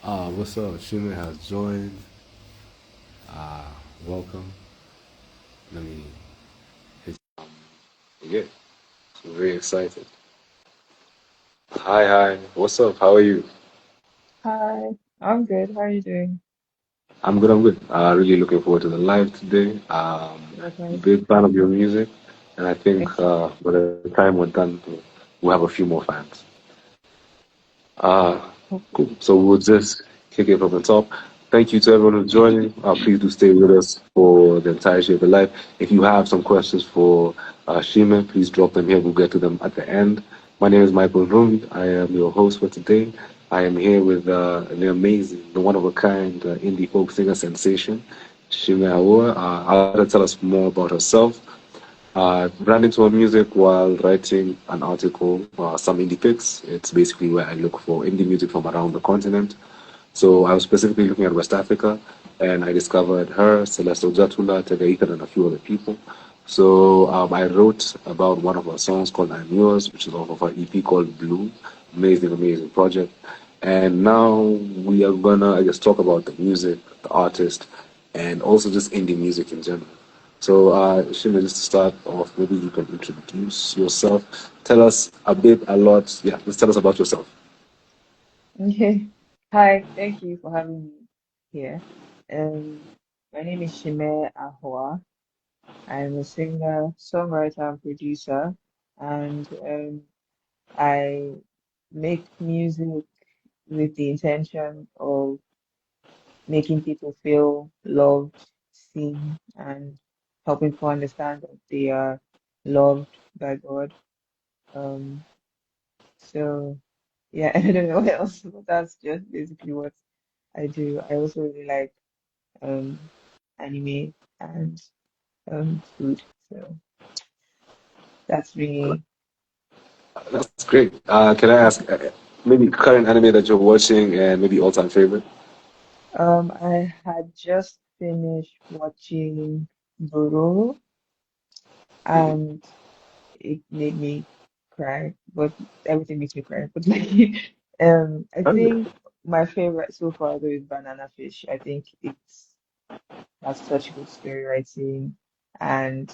What's up? Shima has joined. Welcome. Let me hit. Yeah, I'm very excited. Hi, hi. What's up? How are you? Hi, I'm good. How are you doing? I'm good. I'm good. Really looking forward to the live today. Likewise. Big fan of your music, and I think Thank you. by the time we're done, we'll have a few more fans. Uh, cool. Hopefully. So we'll just kick it from the top. Thank you to everyone who's joining. Please do stay with us for the entirety of the live. If you have some questions for Shima, please drop them here. We'll get to them at the end. My name is Michael Rumbi. I am your host for today. I am here with the amazing, the one of a kind indie folk singer sensation, Shima Awa. I'll let her tell us more about herself. Ran into her music while writing an article, some indie picks. It's basically where I look for indie music from around the continent. So I was specifically looking at West Africa, and I discovered her, Celeste Ojatula, Tega Ethan, and a few other people. So I wrote about one of her songs called I'm Yours, which is off of her EP called Blue. Amazing, amazing project. And now we are gonna, I guess, talk about the music, the artist, and also just indie music in general. So, Shima, just to start off, maybe you can introduce yourself. Tell us a bit, a lot. Yeah, just tell us about yourself. Okay. Hi, thank you for having me here. Um, my name is Shime Ahua. I'm a singer, songwriter, and producer, and I make music with the intention of making people feel loved, seen, and helping people understand that they are loved by God. Um, so yeah, I don't know what else, but that's just basically what I do. I also really like um anime and food. So that's me. That's great. Can I ask maybe current anime that you're watching and maybe all-time favorite? I had just finished watching Buroro and it made me cry, but everything makes me cry. But like, I Okay. think my favorite so far though is Banana Fish. I think it's has such good story writing and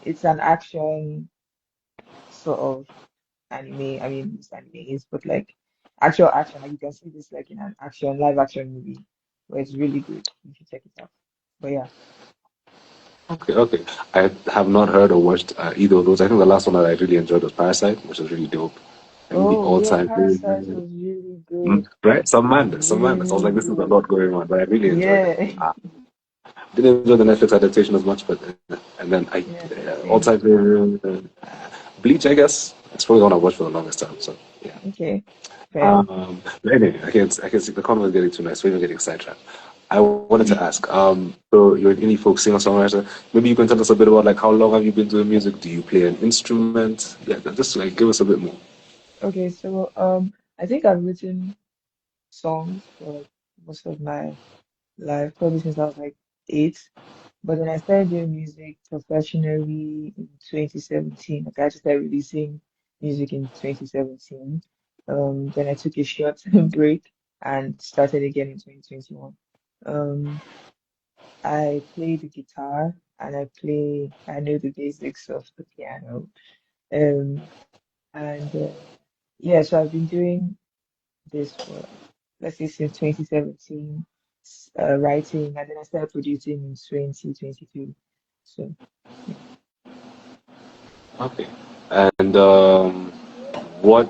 it's an action sort of anime. I mean, it's anime is, but like actual action. Like you can see this like in an action live action movie where it's really good. You should check it out. But yeah. Okay, okay. I have not heard or watched either of those. I think the last one that I really enjoyed was Parasite, which was really dope. And maybe Oh yeah, all-time Parasite favorite. was really good. Right? Some madness, some madness. I was Really like, this is a good. lot going on, but I really enjoyed it. Yeah. Didn't enjoy the Netflix adaptation as much, but and then I Yeah, same. all-time favorite Bleach, I guess. It's probably the one I watched for the longest time. So yeah. Okay. Fair. But anyway, I can see the convo is getting too nice. We're getting sidetracked. I wanted to ask, so you're an indie folk singer songwriter. Maybe you can tell us a bit about like how long have you been doing music? Do you play an instrument? Yeah, just like give us a bit more. Okay, so I think I've written songs for like most of my life, probably since I was like 8. But then I started doing music professionally in 2017. Like I just started releasing music in 2017. Then I took a short break and started again in 2021. Um, I play the guitar and I know the basics of the piano. Um, and yeah, so I've been doing this for let's say since 2017, writing, and then I started producing in 2022. So yeah. Okay. And what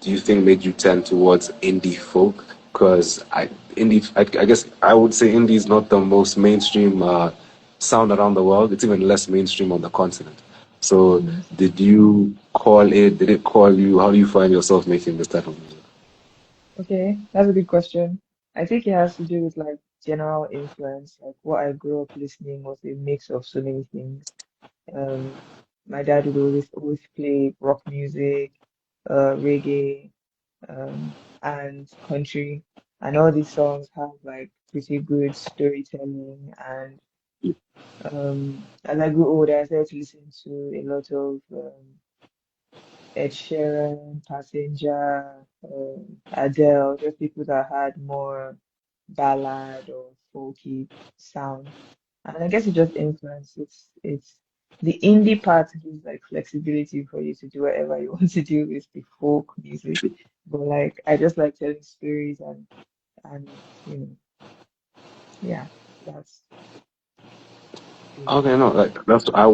do you think made you tend towards indie folk? Because I guess I would say indie is not the most mainstream sound around the world. It's even less mainstream on the continent. So, Mm. did you call it? Did it call you? How do you find yourself making this type of music? Okay, that's a good question. I think it has to do with like general influence. Like what I grew up listening was a mix of so many things. Um, my dad would always play rock music, reggae, and country, and all these songs have like pretty good storytelling. And as I grew older, I started to listen to a lot of Ed Sheeran, Passenger, Adele, just people that had more ballad or folky sound. And I guess it just influences. It's the indie part gives like flexibility for you to do whatever you want to do with the folk music. But like I just like telling stories and you know, yeah, that's Okay, basically no, it. like that's I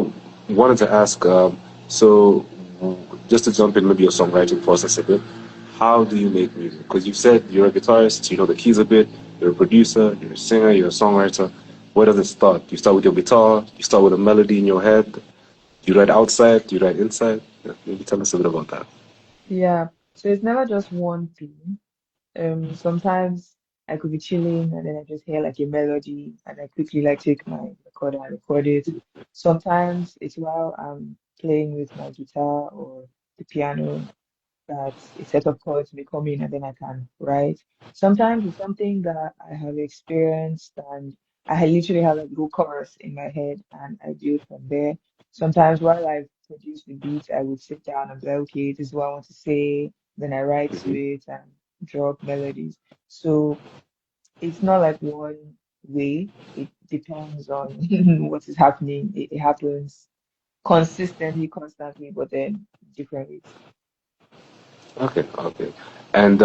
wanted to ask. So, just to jump in, maybe your songwriting process a bit. How do you make music? Because you've said you're a guitarist, you know the keys a bit. You're a producer, you're a singer, you're a songwriter. Where does it start? You start with your guitar. You start with a melody in your head. Do you write outside? Do you write inside? Yeah, maybe tell us a bit about that. Yeah. So it's never just one thing. Sometimes I could be chilling and then I just hear like a melody and I quickly like take my recorder and record it. Sometimes it's while I'm playing with my guitar or the piano that a set of chords may come in and then I can write. Sometimes it's something that I have experienced and I literally have a little chorus in my head and I build from there. Sometimes while I produce the beat, I would sit down and be like, okay, this is what I want to say. Then I write to Hmm. it and drop melodies. So it's not like one way. It depends on what is happening. It happens consistently, constantly, but then different ways. Okay, okay. And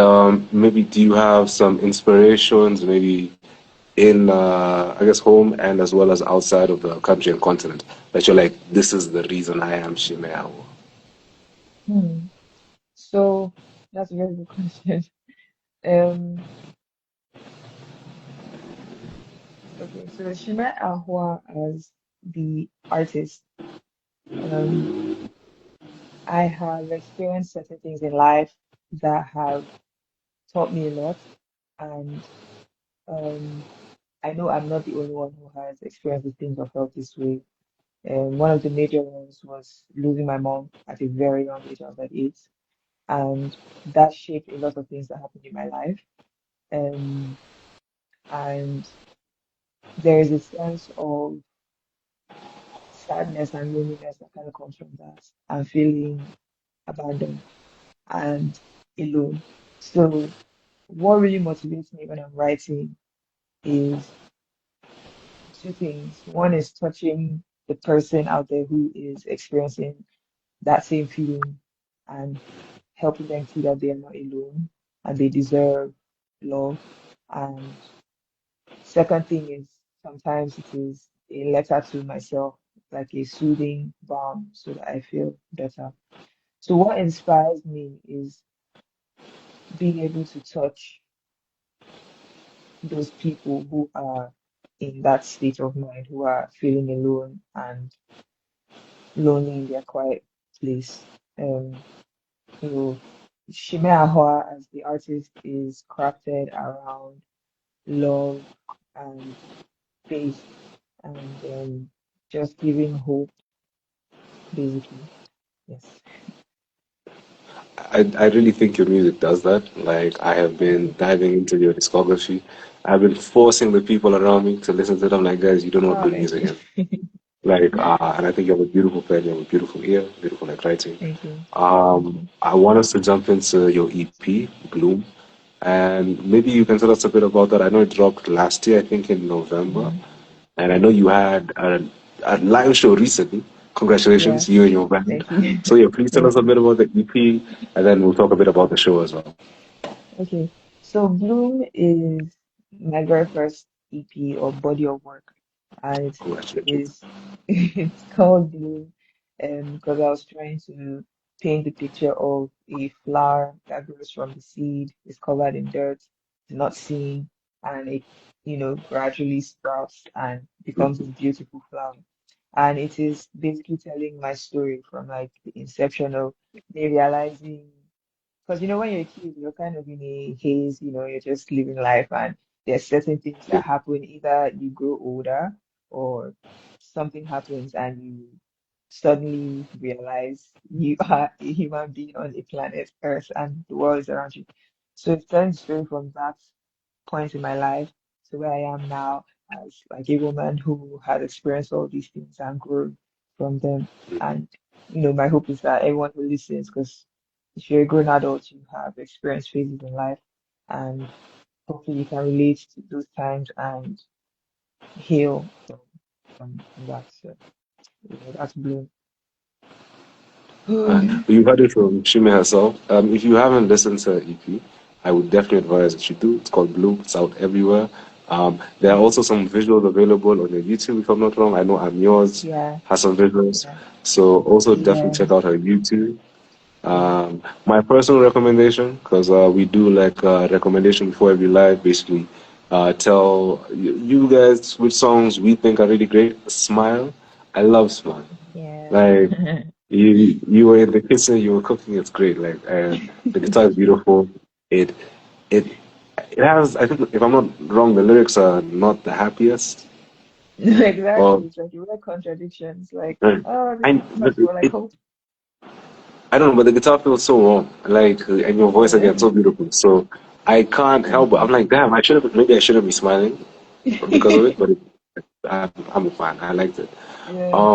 maybe do you have some inspirations, maybe in I guess home and as well as outside of the country and continent that you're like, this is the reason I am Shimei. Hmm. So that's a very good question. Um, okay, so Shima Ahua as the artist, um, I have experienced certain things in life that have taught me a lot, and um, I know I'm not the only one who has experienced these things or felt this way. One of the major ones was losing my mom at a very young age. I was like 8, and that shaped a lot of things that happened in my life. Um, and there is a sense of sadness and loneliness that kind of comes from that and feeling abandoned and alone. So, what really motivates me when I'm writing is two things. One is touching the person out there who is experiencing that same feeling and helping them see that they are not alone and they deserve love. And second thing is sometimes it is a letter to myself, like a soothing balm so that I feel better. So what inspires me is being able to touch those people who are in that state of mind, who are feeling alone and lonely in their quiet place. Um, so Shime Ahoa as the artist is crafted around love and faith and just giving hope, basically. Yes. I really think your music does that. Like I have been Okay. diving into your discography. I've been forcing the people around me to listen to them. Like, guys, you don't know what Oh, good thank music you. is. Like, and I think you have a beautiful pen, you have a beautiful ear, beautiful like writing. Thank you. Thank you. I want us to jump into your EP, Bloom, and maybe you can tell us a bit about that. I know it dropped last year, I think in November, Hmm. and I know you had a live show recently. Yeah. Congratulations, you and your band. Thank you. So yeah, please tell us Thank a you. bit about the EP, and then we'll talk a bit about the show as well. Okay, so Bloom is my very first EP or body of work, and it Congratulations. is it's called Bloom, because I was trying to paint the picture of a flower that grows from the seed, is covered in dirt, is not seen, and it gradually sprouts and becomes this beautiful flower. And it is basically telling my story from like the inception of me realizing. Because when you're a kid, you're kind of in a haze, you're just living life, and there's certain things that happen. Either you grow older or something happens and you suddenly realize you are a human being on a planet Earth and the world is around you. So it's telling the story from that point in my life to where I am now as like a woman who has experienced all these things and grown from them. And my hope is that everyone who listens, because if you're a grown adult, you have experienced phases in life, and hopefully you can relate to those times and heal from that. So, that's Bloom. You heard it from Shime herself. If you haven't listened to her EP, I would definitely advise that you do. It's called Blue. It's out everywhere. There are also some visuals available on your YouTube, if I'm not wrong. I know I'm yours Yeah, has some visuals. yeah, So also definitely yeah, check out her YouTube. yeah. My personal recommendation, because we do like recommendation before every live, basically tell you guys which songs we think are really great. Smile. I love Smile. Yeah. Like you were in the kitchen, you were cooking. It's great. Like the guitar is beautiful. It it it has. I think if I'm not wrong, the lyrics are not the happiest. No, exactly. Or It's like you wear contradictions. Like, I oh, this is but much for like hope. I don't know, but the guitar feels so warm. Like and your voice Yeah. again so beautiful. So I can't help Thank but I'm you. like, damn, I should have maybe I shouldn't be smiling because of it, but I'm a fan. I liked it. Yeah.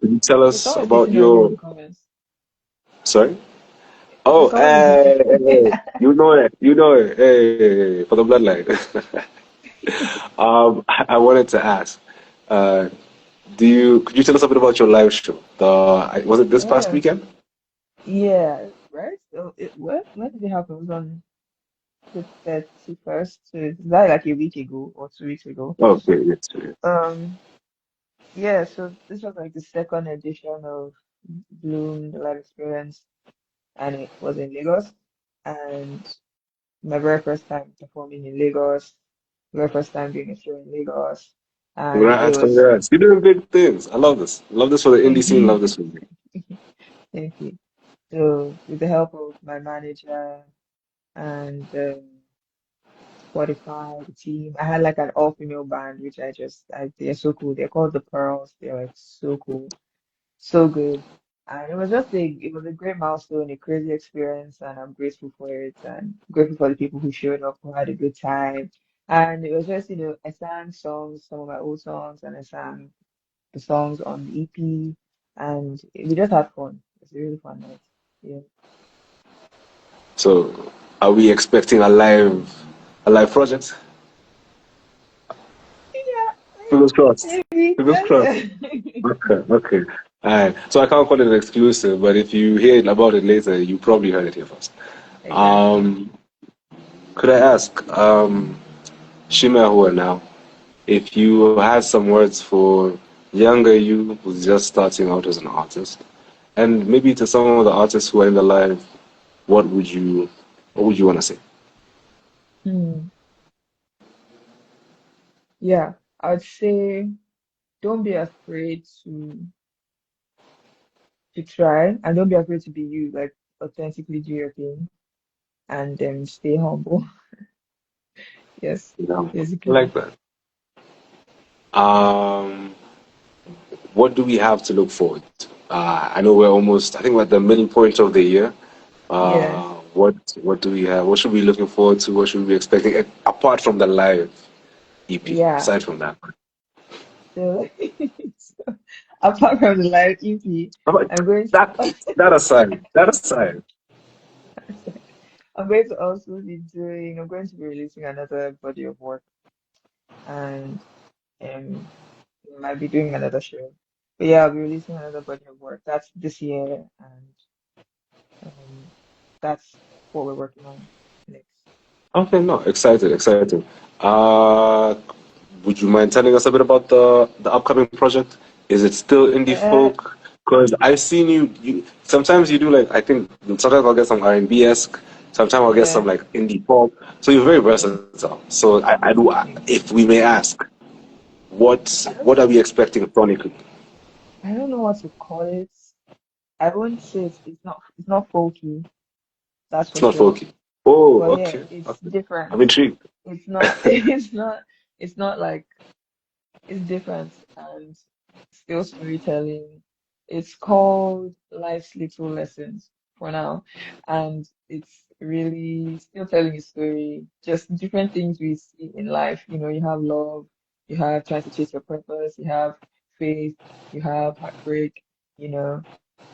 Can you tell The us song is about getting early in your the comments. sorry? The Oh, song is you know it. You know it. Hey, for the bloodline. I wanted to ask, uh, could you tell us a bit about your live show? Was it this past yeah. weekend? Yeah, right? So when did it happen? It was on the 31st. So is that like a week ago or 2 weeks ago? Okay, yes, yes. Um, yeah, so this was like the second edition of Bloom, the live experience, and it was in Lagos. And my very first time performing in Lagos, very first time doing a show in Lagos. And it Congrats, was, congrats. You're doing big things. I love this. Love this for the indie thank scene. Love you. this for me. Thank you. So with the help of my manager and Spotify, the team, I had like an all-female band, which they're so cool. They're called the Pearls. They're like so cool, so good. And it was a great milestone, a crazy experience, and I'm grateful for it, and grateful for the people who showed up, who had a good time. And it was just, I sang songs, some of my old songs, and I sang the songs on the EP, and we just had fun. It was a really fun night. Yeah. So, are we expecting a live project? Yeah, Fingers crossed. maybe. Fingers crossed. Okay, okay. All right. So I can't call it an exclusive, but if you hear about it later, you probably heard it here first. Exactly. Um, could I ask, Shima Hua now, if you had some words for younger you who's just starting out as an artist, and maybe to some of the artists who are in the live, what would you what would you want to say? Hmm. Yeah, I'd say don't be afraid to try, and don't be afraid to be you, like authentically do your thing, and then stay humble. Yes, You know, I basically. like that. Um, what do we have to look forward to? I know we're almost, I think we're at the middle point of the year. Yes. What do we have? What should we be looking forward to? What should we be expecting apart from the live EP? Yeah. Aside from that, So, so apart from the live EP, how about I'm going to that that aside, that aside. I'm going to also be doing I'm going to be releasing another body of work, and um might be doing another show. But yeah, I'll be releasing another body of work. That's this year, and um that's what we're working on next. Okay, no, excited, excited. Uh, would you mind telling us a bit about the upcoming project? Is it still indie Uh, folk? Because I've seen you. Sometimes you do like I think sometimes I'll get some R&B esque. Sometimes I'll get some yeah. like indie pop. So you're very versatile. So I do. Thank you. If we may ask, I don't what are we expecting sonically? I don't know what to call it. I won't say it's not folky, that's It's for not sure. folky. Oh, But yeah, okay, it's okay. I'm different. intrigued. It's not it's not like it's different and still storytelling. It's called Life's Little Lessons for now. And it's really still telling a story, just different things we see in life. You have love, you have trying to chase your purpose, you have faith, you have heartbreak, you know.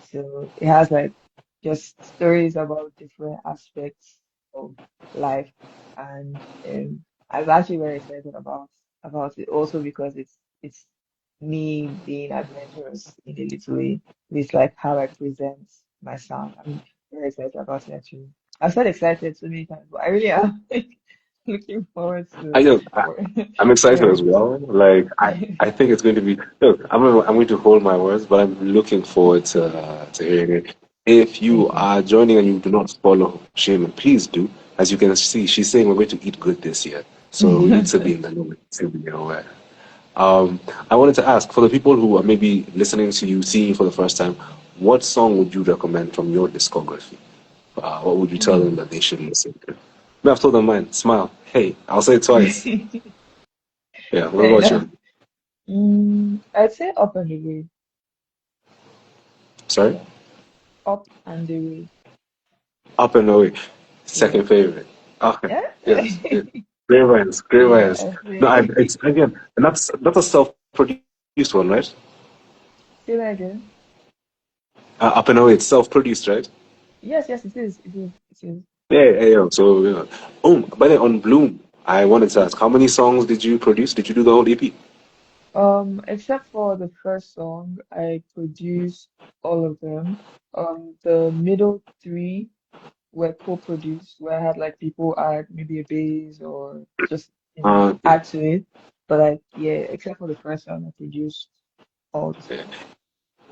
So it has like just stories about different aspects of life. And I'm actually very excited about it also because it's me being adventurous in a little way. It's like how I present my sound. I'm very excited about it actually. I've said excited so many times, but I really am looking forward I to know. I'm excited as hearing it. well. Like I think it's going to be. Look, I'm going to hold my words, but I'm looking forward to hearing it. If you Thank you. are joining and you do not follow Shane, please do. As you can see, she's saying we're going to eat good this year, so we need to be in the know, to be aware. Um, I wanted to ask for the people who are maybe listening to you, seeing you for the first time, what song would you recommend from your discography? What would you tell them Hmm. that they should listen to? No, I've told them mine. Smile. Hey, I'll say it twice. Yeah, what Fair about enough. you? I'd say up and away. Sorry? Yeah, up and away. Up and away. Yeah. Second favorite. Okay. Yeah. Yes. Good. Great minds. Great Yeah, minds. I No, say. it's again, and that's a self-produced one, right? Say that again. Up and away. It's self-produced, right? Yes, yes, it is. It is. It is. Yeah, yeah, yeah. So, yeah. Oh, by the way, on Bloom, I wanted to ask, how many songs did you produce? Did you do the whole EP? Except for the first song, I produced all of them. The middle three were co-produced, where I had like people add maybe a bass or just, Okay. add to it. But like, yeah, except for the first one, I produced all the Yeah. songs.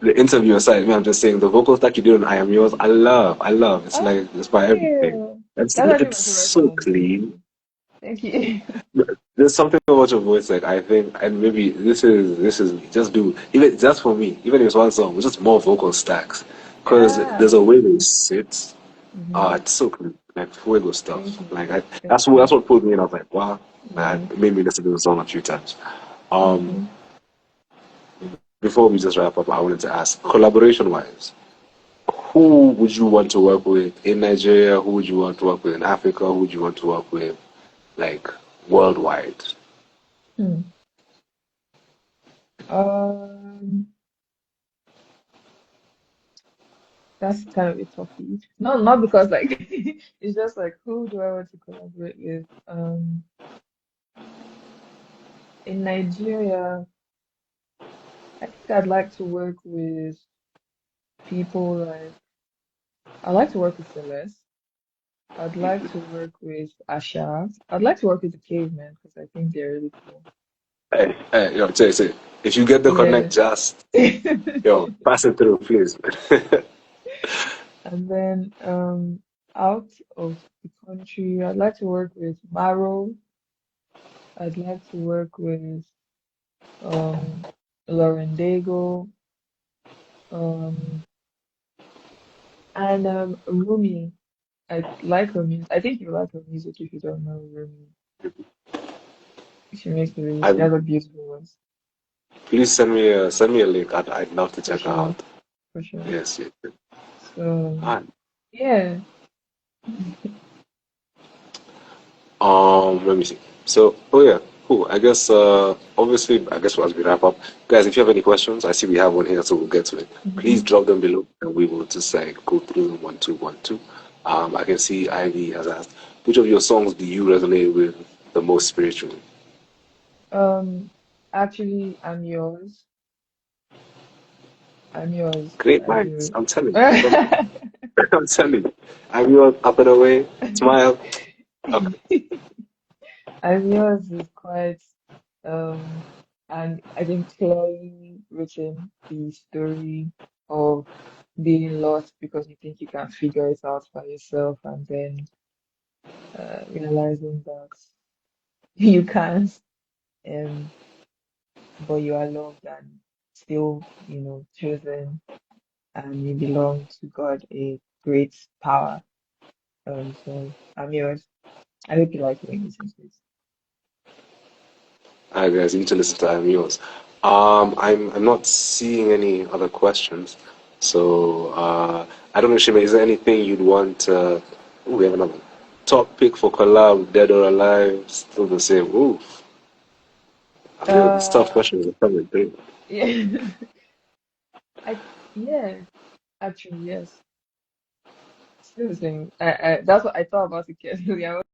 The interview aside, me, I'm just saying the vocals that you did on I Am Yours, I love. I love. It's Oh, like it's by thank everything. you. It's That's actually it's my favorite so song. clean. Thank you. There's something about your voice, like I think, and maybe this is just do even just for me. Even if it's one song, it's just more vocal stacks, because Yeah. there's a way they sit. Hmm. It's so clean, like fuego Thank stuff. you. Like Thank you. that's what pulled me in. I was like, wow, man, Yeah. it made me listen to the song a few times. Thank Um, you. Before we just wrap up, I wanted to ask, collaboration wise, who would you want to work with in Nigeria? Who would you want to work with in Africa? Who would you want to work with, like, worldwide? Hmm. Um, that's kind of a toughie. Not because like it's just like who do I want to collaborate with? In Nigeria, I think I'd like to work with people like I'd like to work with Celeste. I'd like to work with Asha. I'd like to work with the Cavemen because I think they're really cool. Hey, hey, yo, say, if you get the Yeah. connect, just yo, pass it through, please. And then out of the country, I'd like to work with Maro. I'd like to work with um Lauren Daigle, um and Rumi. I like her music. I think you like her music if you don't know Rumi. She makes music. She I, has a beautiful voice. please send me a link. I'd love to For check her sure. out. For sure. Yes, yes. Yes. So Ah, yeah. Let me see. So, oh yeah, cool. I guess, obviously, I guess as we wrap up, guys, if you have any questions, I see we have one here, so we'll get to it. Please Mhm. drop them below, and we will just like go through them one, two, one, two. I can see Ivy has asked, which of your songs do you resonate with the most spiritually? Um actually I'm yours. I'm yours. Great I minds, do. I'm telling you. I'm telling you. I'm yours, up and away, smile. Okay. I'm yours is quite um and I think clearly written the story of being lost because you think you can figure it out by yourself and then realizing that you can't um but you are loved and still, chosen and you belong to God, a great power. So I'm yours. I hope you like hearing this in space. All right, guys, you need to listen to I'm yours. I'm not seeing any other questions, so I don't know, Shima. Is there anything you'd want? Ooh, we have another one. Top pick for collab, dead or alive, still the same. Ooh, I mean, these tough Uh, questions are coming through. yeah, I yeah, actually yes. Listen, that's what I thought about it carefully.